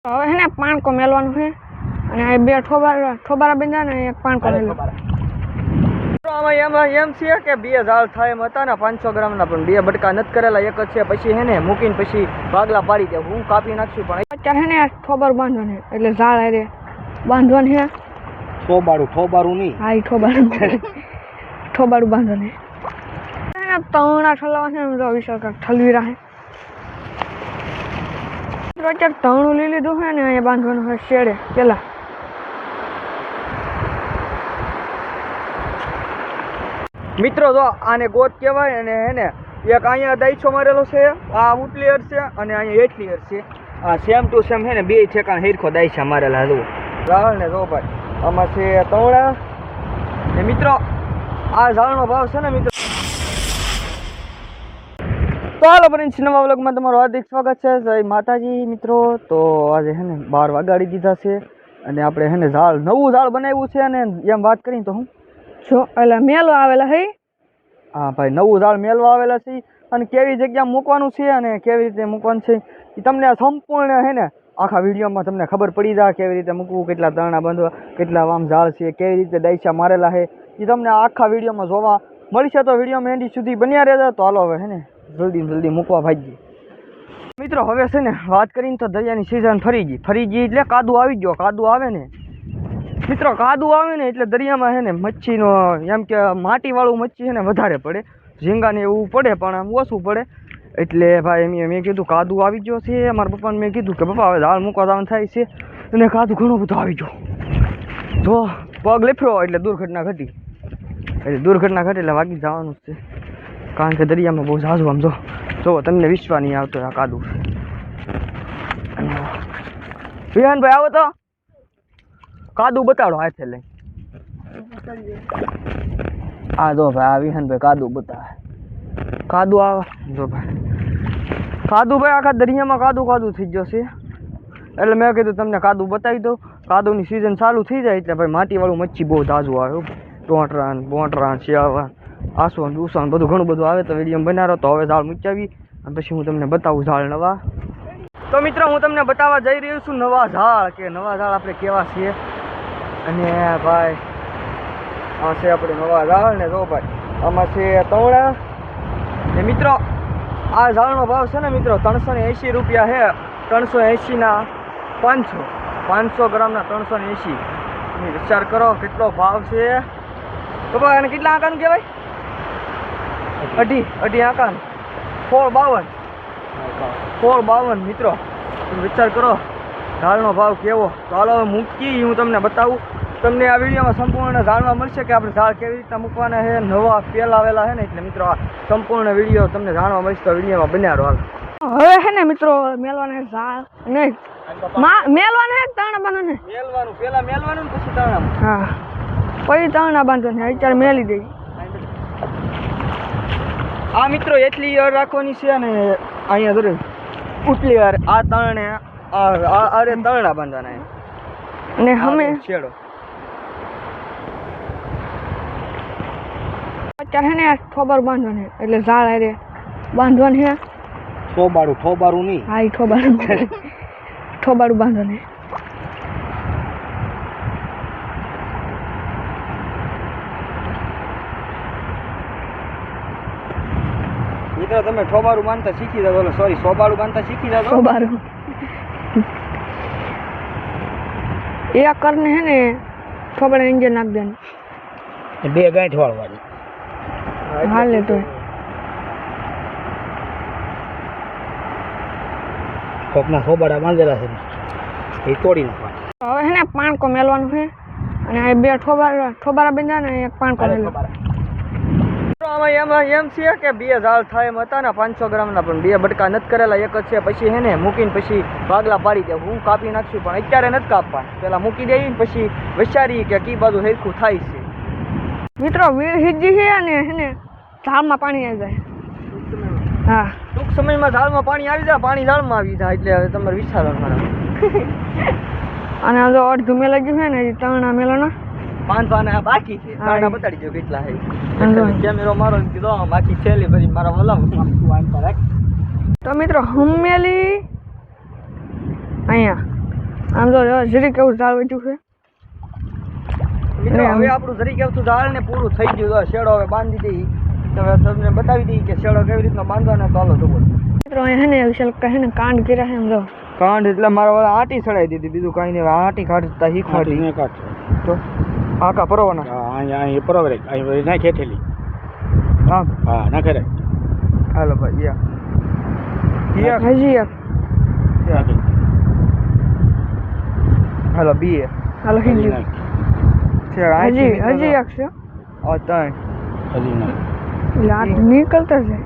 હવે હે ને પાણકો મેલવાનું છે અને આ બે ઠોબારા બંધા ને એક પાણકો મેલો. એમાં એમ છે કે બે ઝાડ થાય એમ હતા ને 500 ગ્રામના, પણ બે બટકા નથી કરેલા, એક જ છે. પછી હે ને મૂકીને પછી ભાગલા પાડી દે, હું કાપી નાખશું. પણ અત્યારે હે ને ઠોબારું બાંધવાનું છે એટલે ઝાડ હારે બાંધવાનું છે. ઠોબારું નહીં, હા, ઠોબારું ઠોબારું બાંધવાનું છે. તણા ઠલવા છે ને, વિશાળ કાંક ઠલવી રહે. અત્યારે તણું લઈ લીધું છે ને અહીંયા બાંધવાનું હોય શેડે પેલા. મિત્રો જો આને ગોત કહેવાય. અને હે ને એક અહીંયા દાઈછો મારેલો છે, આ ઉટલીયર છે અને અહીંયા એટલીયર છે. આ સેમ ટુ સેમ હે ને બે ઠેકાણ હેરખો દાઈછા મારેલા જુઓ. ઝાડ ને જો ભાઈ આમાં છે તવડા ને. મિત્રો આ ઝાડનો ભાવ છે ને મિત્રો. તો હાલો ફ્રેન્ડ્સ, નવા વ્લોગમાં તમારું હાર્દિક સ્વાગત છે. જય માતાજી મિત્રો. તો આજે હે ને 12 વાગાડી દીધા છે અને આપણે હે ને નવું ઝાડ બનાવ્યું છે. અને એમ વાત કરીને તો હું જો એટલે મેલો આવેલા હે. હા ભાઈ, નવું ઝાડ મેલવા આવેલા છે. અને કેવી જગ્યા મૂકવાનું છે અને કેવી રીતે મૂકવાનું છે એ તમને સંપૂર્ણ હે ને આખા વિડીયોમાં તમને ખબર પડી જાય. કેવી રીતે મૂકવું, કેટલા તરણા બાંધવા, કેટલા આમ ઝાડ છે, કેવી રીતે દાઈછા મારેલા છે એ તમને આખા વિડીયોમાં જોવા મળશે. તો વિડીયોમાં એન્ડ સુધી બન્યા રહેજો. તો હાલો હવે હે ને જલ્દી મૂકવા ભાગીએ મિત્રો. હવે છે ને વાત કરીને તો દરિયાની સિઝન ફરી ગઈ એટલે કાદુ આવી ગયો. કાદુ આવે ને મિત્રો, કાદુ આવે ને એટલે દરિયામાં છે ને મચ્છીનો એમ કે માટીવાળું મચ્છી છે ને વધારે પડે. ઝીંગાને એવું પડે પણ આમ ઓછું પડે. એટલે ભાઈ મેં કીધું કાદુ આવી ગયો છે. મારા પપ્પાને મેં કીધું કે પપ્પા હવે ઝાડ મૂકવા જવાનું થાય છે અને કાદુ ઘણો બધો આવી ગયો. તો પગ લેફ્યો એટલે દુર્ઘટના ઘટી. એટલે વાગી જવાનું જ છે. કારણ કે દરિયામાં બહુ ઝાઝું આમ જો તમને વિશ્વાસ નહીં આવતો આ કાદુ. વિહાનભાઈ આવો તો કાદુ બતાડો હાથે લઈ. આ જો ભાઈ આ વિહાનભાઈ કાદુ બતાવે. કાદુ આવે જો ભાઈ. કાદુ ભાઈ આખા દરિયામાં કાદુ થઈ ગયો છે. એટલે મેં કીધું તમને કાદુ બતાવી દઉં. કાદુની સિઝન ચાલુ થઈ જાય એટલે ભાઈ માટીવાળું મચ્છી બહુ તાજું આવે. ટોટરાન બોટરાન શિયાળા આસવાન દુસાન બધું ઘણું બધું આવે. તો વિડીયો બનાવો. તો હવે ઝાડ મૂચાવી અને પછી હું તમને બતાવું ઝાડ નવા. તો મિત્રો હું તમને બતાવવા જઈ રહ્યો છું નવા ઝાડ આપણે કેવા છીએ. અને ભાઈ આ છે આપણે નવા ઝાડ ને જો ભાઈ આમાં છે તવડા ને. મિત્રો આ ઝાડનો ભાવ છે ને મિત્રો 380 રૂપિયા છે. 380ના 500 ગ્રામના 380. વિચાર કરો કેટલો ભાવ છે. તો ભાઈ અને કેટલા આંકાનું કહેવાય? અઢી આંકાનું 452 મિત્રો. વિચાર કરો ઝાડનો ભાવ કેવો. તો હાલો હવે મૂકી હું તમને બતાવું. તમને આ વિડીયોમાં સંપૂર્ણ જાણવા મળશે કે આપણે ઝાડ કેવી રીતના મૂકવાના છે. નવા ફેલાવેલા છે ને એટલે મિત્રો આ સંપૂર્ણ વિડીયો તમને જાણવા મળશે. તો વિડીયોમાં બન્યા રહો. હવે હે ને મિત્રો મેલવાના ઝાડ નહીં મેલવાના હે તણા બાંધવાના. પેલા મેલવાનું પછી તણા. હા, પછી તણા બાંધવાના. અત્યારે મેલી દઈ. આ મિત્રો એટલી યર રાખવાની છે અને અહીંયા જરૂર ઉટલી યર આ તણે અરે તરણા બાંધવાના ને અમે છેડો. અત્યારે હે ને ઠોબારું બાંધવાનું છે એટલે ઝાડ હારે બાંધવાનું છે. ઠોબારું નહીં, હા, ઠોબારું બાંધવાનું. મિત્રો તમે ઠોબારું બાંધતા શીખી જાવ. સોરી, સોબારું બાંધતા શીખી જાવ. સોબારું એક કરને હે ને ઠોબારા એન્જિન નાખ દેવાનું. બે ગાંઠ વાળવાની. હાલે તો કોકના સોબાડા બાંધેલા છે એ તોડી નાખવાના. હવે હે ને પાણકો મેલવાનું છે અને આ બે ઠોબારા બંધા ને એક પાણકો મેલો. એમાં એમ છે કે બે ઝાડ થાય એમ હતા ને 500 ગ્રામના, પણ બે બટકા નથી કરેલા, એક જ છે. પછી હે ને મૂકીને પછી ભાગલા પાડી દે, હું કાપી નાખશું. પણ અત્યારે નથી કાપવા, પેલા મૂકી દઈએ પછી વિચારીએ કે કી બાજુ હેરખું થાય છે. મિત્રો હિજી છે અને હે ને ઝાડમાં પાણી આવી જાય. હા, ટૂંક સમયમાં ઝાડમાં પાણી આવી જાય. પાણી ઝાડમાં આવી જાય એટલે હવે તમારે વિચારવાનું. અને આ જો અડધું મેલા ગયું છે ને તણા મેલાના 5 પાના બાકી છે. તણા બતાડી દો કેટલા છે. કેમેરો મારો કીધો બાકી છેલી ભરી મારા વલા. તો મિત્રો હમેલી અહીંયા આમ તો જરી કેવું ઝાડ વેચ્યું છે મિત્રો હવે આપણું જરી કેવું ઝાડ ને પૂરું થઈ ગયું છે. શેડો હવે બાંધી દઈ તો હવે તમને બતાવી દઈ કે શેડો કેવી રીતનો બાંધવાનો. તો હાલો જુઓ મિત્રો અહીંયા હે ને વિશાલ કહે ને કાંડ કર્યા છે. એમ તો કાંડ એટલે મારા વાળા આંટી ચડાવી દીધી, બીજું કાંઈ નહીં. આંટી કાઢતા શીખવાડી તો આકા પરવાના અહીંયા પરોવરે અહીં નાખી હેઠેલી. હા હા નાખે રે. હાલો ભાઈ હજી એક હાલો બી હાલો હિજી હજી એક છે ત્રણ હજી ના એટલે આ નીકળતા છે.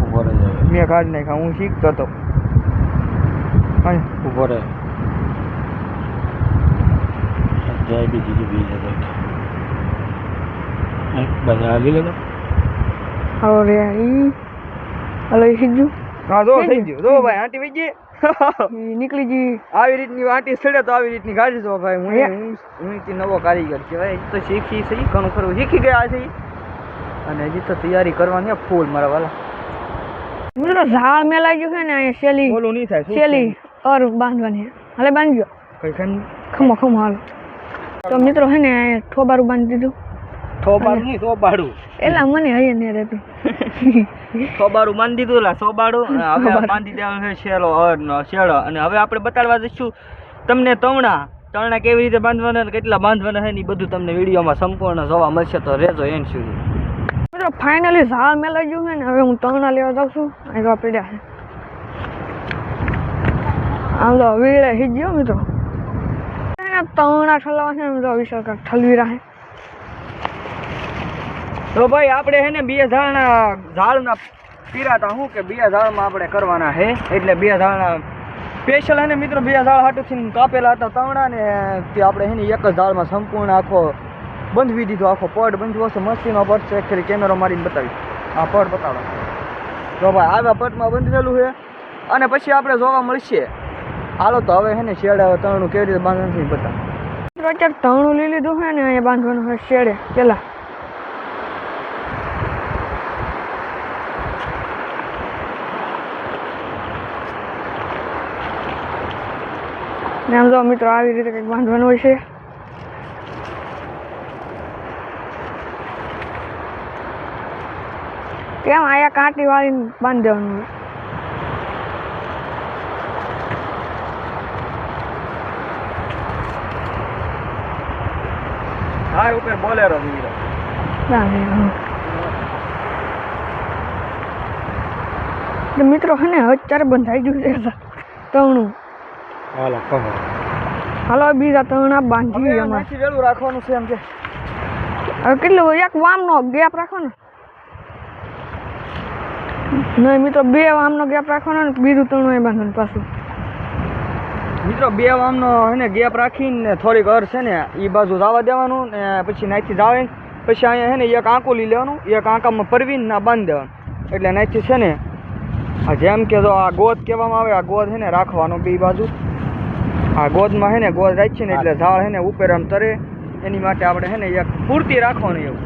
ઉભો રહે જાય. મેં કાઢી નાખ્યા, હું શીખતો હતો. ઉભો રહે જાય બીજી બી જાય. બધા હાલી લેતો. હાલો રે ઈ હાલો હિજુ હા જો થઈ ગયું. જો ભાઈ આંટી વઈ ગઈ. નીકળી ગઈ. આવી રીતની આંટી સડે તો આવી રીતની કાઢી દો ભાઈ. હું નવો કારીગર કહેવાય. તો શીખી છે ઘણું ખરું શીખી ગયા છે અને હજી તો તૈયારી કરવાની ફૂલ મારા વાલા. મિત્રો ઝાડ મેલાઈ ગયું છે ને અહીંયા શેલી ઓલું નહીં થાય શેલી ઓર બાંધવાની હાલે બાંધજો કઈ ખાન ખમો ખમો હાલો. તો મિત્રો હે ને અહીંયા ઠોબારું બાંધી દીધું. થોબાડું નહીં સોબાડું. એલા મને હૈયે નહીં રહેતું. સોબારું બાંધી દીધું લા સોબાડું. હવે બાંધી દેવાનું છે શેલો શેડો. અને હવે આપણે બતાડવા જઈશું તમને તરણા કેવી રીતે બાંધવાના અને કેટલા બાંધવાના છે ને એ બધું તમને વિડીયોમાં સંપૂર્ણ જોવા મળશે. તો રહેજો એન્ડ સુધી. મિત્રો ફાઇનલી ઝાડ મેલાઈ ગયું છે ને હવે હું તરણા લેવા જાઉં છું. અહીં તો પડ્યા છે આમ તો વીડે હિજ્યો મિત્રો. તરણા ઠલવા છે ને તો વિશાળ કાંક ઠલવી રહ્યા. તો ભાઈ આપણે હે ને બે ઝાડના પીરાતા શું કે બે ઝાડમાં આપણે કરવાના છે. એટલે બે ઝાડના સ્પેશિયલ હે ને મિત્રો બે ઝાડ હાટુથી કાપેલા હતા તવણા ને તે આપણે હે ને એક જ ઝાડમાં સંપૂર્ણ આખો બંધવી દીધો. આખો પડ બંધવો છે. મસ્તીનો પડ છે. એકચુઅલી કેમેરો મારીને બતાવી આ પડ બતાવો. તો ભાઈ આવા પટમાં બંધવેલું છે અને પછી આપણે જોવા મળશે. હાલો તો હવે હે ને શેડે તણનું કેવી રીતે બાંધવાનું છે બતાવો. અત્યારે તણું લઈ લીધું છે ને અહીંયા બાંધવાનું છે શેડે પેલા. આમ જો મિત્રો આવી રીતે કંઈક બાંધવાનું હોય છે. કેમ આયા કાંટી વાળીને બાંધી દેવાનું હોય. હા ઉપર બોલેરો મિત્રો હે ને અત્યારે બંધાઈ ગયું છે તણું. હાલો કહો. હાલો બીજા તણા બાંધી અમારે વેલું રાખવાનું છે એમ કે હવે કેટલું એક વામનો ગેપ રાખવાનો. નહીં મિત્રો બે વામનો ગેપ રાખવાનો ને બીજું તણું બાંધવાનું પાછું. મિત્રો બે વામનો હે ને ગેપ રાખીને થોડીક અર છે ને એ બાજુ જવા દેવાનું ને પછી નાઈથી જાવે પછી અહીંયા હે ને એક આંકુ લઈ લેવાનું. એક આંકામાં પરવીને ના બાંધી દેવાનું. એટલે નાઈથી છે ને આ જેમ કે જો આ ગોદ કહેવામાં આવે. આ ગોદ છે ને રાખવાનો બે બાજુ. આ ગોદમાં હે ને ગોદ રાખીએ ને એટલે ઝાડ હે ને ઉપર આમ તરે. એની માટે આપણે હે ને એક પૂરતી રાખવાની એવું.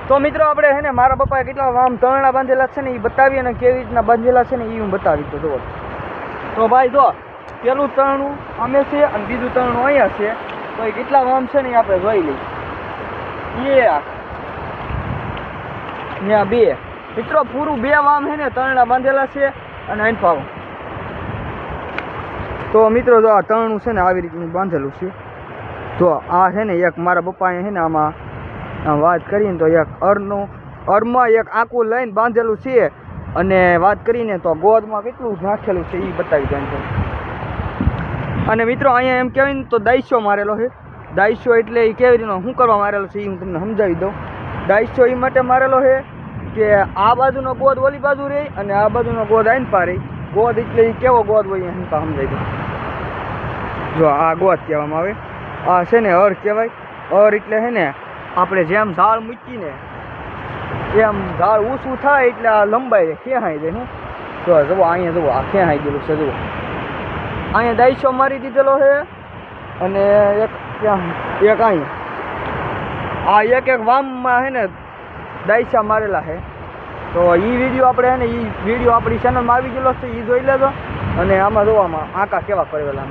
તો મિત્રો આપણે હે ને મારા પપ્પાએ કેટલા આમ તરણા બાંધેલા છે ને એ બતાવી અને કેવી રીતના બાંધેલા છે ને એ હું બતાવી તો જુઓ. તો ભાઈ જો પેલું તરણું અમે છે અને બીજું તરણું અહીંયા છે. તો એ કેટલા વામ છે ને એ આપણે જોઈ લઈએ. ત્યાં બે મિત્રો પૂરું બે વામ છે ને તરણા બાંધેલા છે અને અનફાવ. તો મિત્રો જો આ તરણું છે ને આવી રીતનું બાંધેલું છે. તો આ છે ને એક મારા પપ્પાએ છે ને આમાં વાત કરીને તો એક અરમાં એક આંકું લઈને બાંધેલું છે. અને વાત કરીને તો ગોદમાં કેટલું નાખેલું છે એ બતાવી દઉં. અને મિત્રો અહીંયા એમ કહેવાય ને તો દાઈસો મારેલો છે. દાઈસો એટલે એ કેવી રીતનો શું કરવા મારેલો છે એ હું તમને સમજાવી દઉં. દાઈસો એ માટે મારેલો છે કે આ બાજુનો ગોદ ઓલી બાજુ રહે અને આ બાજુનો ગોદ આઈને પા રહે. ગોદ એટલે એ કેવો ગોદ હોય એમ સમજાવી દઉં. જો આ ગોદ કહેવામાં આવે. આ છે ને અર કહેવાય. અર એટલે છે ને આપણે જેમ ઝાડ મૂકીને એમ ઝાડ ઊંચું થાય એટલે આ લંબાઈ ખેંચાઈ જાય. તો જુઓ અહીંયા જુઓ આ ખેંચાઈ ગયેલું છે. જુઓ અહીંયા દાઈસો મારી દીધેલો છે અને એક અહીંયા આ એક વામમાં છે ને દાઈસા મારેલા છે. તો એ વિડીયો આપણે છે ને એ વિડીયો આપણી ચેનલમાં આવી ગયેલો છે. એ જોઈ લેજો. અને આમાં જોવામાં આંકા કેવા કરેલા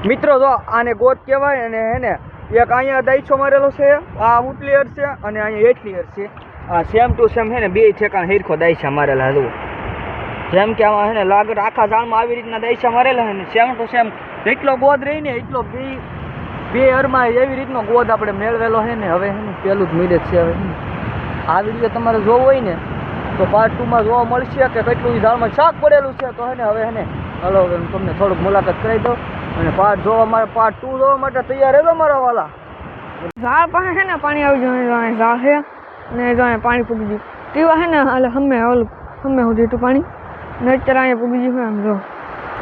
મિત્રો જો આને ગોત કહેવાય અને હે ને એક અહીંયા દાઈસો મારેલો છે, આ ઉટલી અર છે અને અહીંયા એટલી અર છે. આ સેમ ટુ સેમ હે ને બે ઠેકાણ હેરખો દાઈસા મારેલા જુઓ. જેમ કે આમાં હે ને લાગડ આખા ઝાડમાં આવી રીતના દાઈસા મારેલા હે ને સેમ ટુ સેમ જેટલો ગોદ રહી ને એટલો બે અરમાં એવી રીતનો ગોદ આપણે મેળવેલો છે ને. હવે હે ને પેલું જ મિનિટ છે. હવે હે ને આ વિડીયો તમારે જોવો હોય ને તો પાર્ટ 2 માં જોવા મળશે કે કેટલું ઝાડમાં શાક પડેલું છે. તો હે ને હવે હે ને હલો હવે હું તમને થોડુંક મુલાકાત કરાવી દઉં અને પાર્ટ 2 જોવા માટે તૈયાર રહેજો મારા વાલા. ઝાડ પાસે છે ને પાણી આવી જાય, ઝાડ છે ને જો અહીંયા પાણી પૂગી ગયું પીવા છે ને એટલે હમે સુધી હતું પાણી ને અત્યારે અહીંયા પૂગી ગયું હોય. આમ જો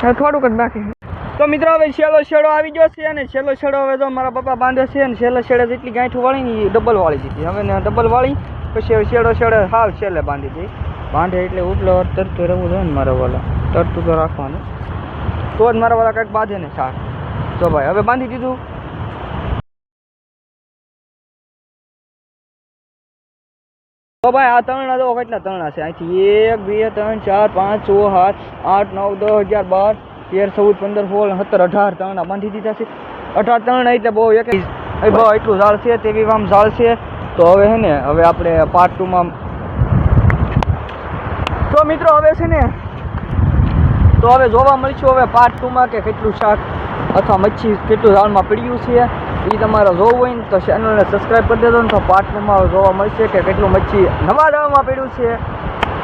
હવે થોડુંક જ બાકી છે. તો મિત્રો હવે છેલ્લો છેડો આવી ગયો છે અને છેલ્લો છેડો હવે તો મારા પપ્પા બાંધે છે અને છેલ્લે છેડે જેટલી ગાંઠું વાળી ને એ ડબલ વાળી દીધી. હવે ને ડબલ વાળી પછી હવે છેડે હાવ છેલ્લે બાંધી દઈ. બાંધે એટલે ઉપલો તરતું રહેવું જોઈએ ને મારા વાલા, તરતું તો રાખવાનું તો જ મારા વાલા કંઈક બાંધે ને શાક. તો ભાઈ હવે બાંધી દીધું. તો ભાઈ આ તરણા જો કેટલા તરણા છે અહીંથી 1 2 3 4 5 6 7 8 9 10 11 12 13 14 15 16 17 18 તરણા બાંધી દીધા છે. 18 તરણા એટલે બહુ એટલું ઝાડ છે તેવી આમ ઝાડ છે. તો હવે હે ને હવે આપણે પાર્ટ 2 માં તો મિત્રો હવે છે ને તો હવે જોવા મળશું હવે પાર્ટ 2 માં કે કેટલું શાક અથવા મચ્છી કેટલું ઝાડમાં પડ્યું છે. એ તમારે જોવું હોય ને તો ચેનલને સબસ્ક્રાઈબ કરી દેજો ને તો પાર્ટ 2 માં જોવા મળશે કે કેટલું મચ્છી નવા ઝાડમાં પડ્યું છે.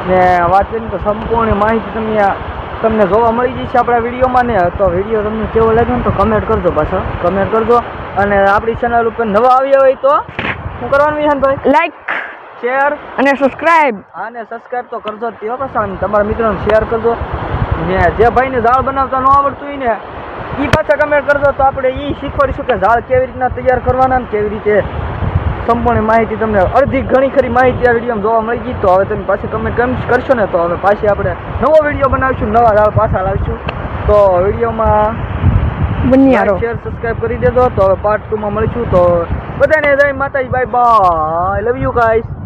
ને વાત કરીને તો સંપૂર્ણ માહિતી તમને જોવા મળી જશે આપણા વિડીયોમાં. ને તો વિડીયો તમને કેવો લાગ્યો ને તો કમેન્ટ કરજો, પાછા કમેન્ટ કરજો. અને આપણી ચેનલ ઉપર નવા આવ્યા હોય તો શું કરવાનું વિહાનભાઈ? લાઈક શેર અને સબસ્ક્રાઈબ. અને સબસ્ક્રાઈબ તો કરજો જ તે પાછા તમારા મિત્રોને શેર કરજો. ને જે ભાઈને ઝાડ બનાવતા ન આવડતું હોય ને એ પાછા કમેન્ટ કરજો તો આપણે એ શીખવાડીશું કે ઝાડ કેવી રીતના તૈયાર કરવાના ને કેવી રીતે સંપૂર્ણ માહિતી તમને અડધી ઘણી ખરી માહિતી આ વિડીયોમાં જોવા મળી ગઈ. તો હવે તમે પાછી કમેન્ટ કરશો ને તો હવે પાછી આપણે નવો વિડીયો બનાવીશું, નવા ઝાડ પાછા લાવીશું. તો વિડીયોમાં બન્યા શેર સબસ્ક્રાઈબ કરી દેજો. તો હવે પાર્ટ 2 માં મળીશું. તો બધાને જય માતાજી, bye bye, love you guys.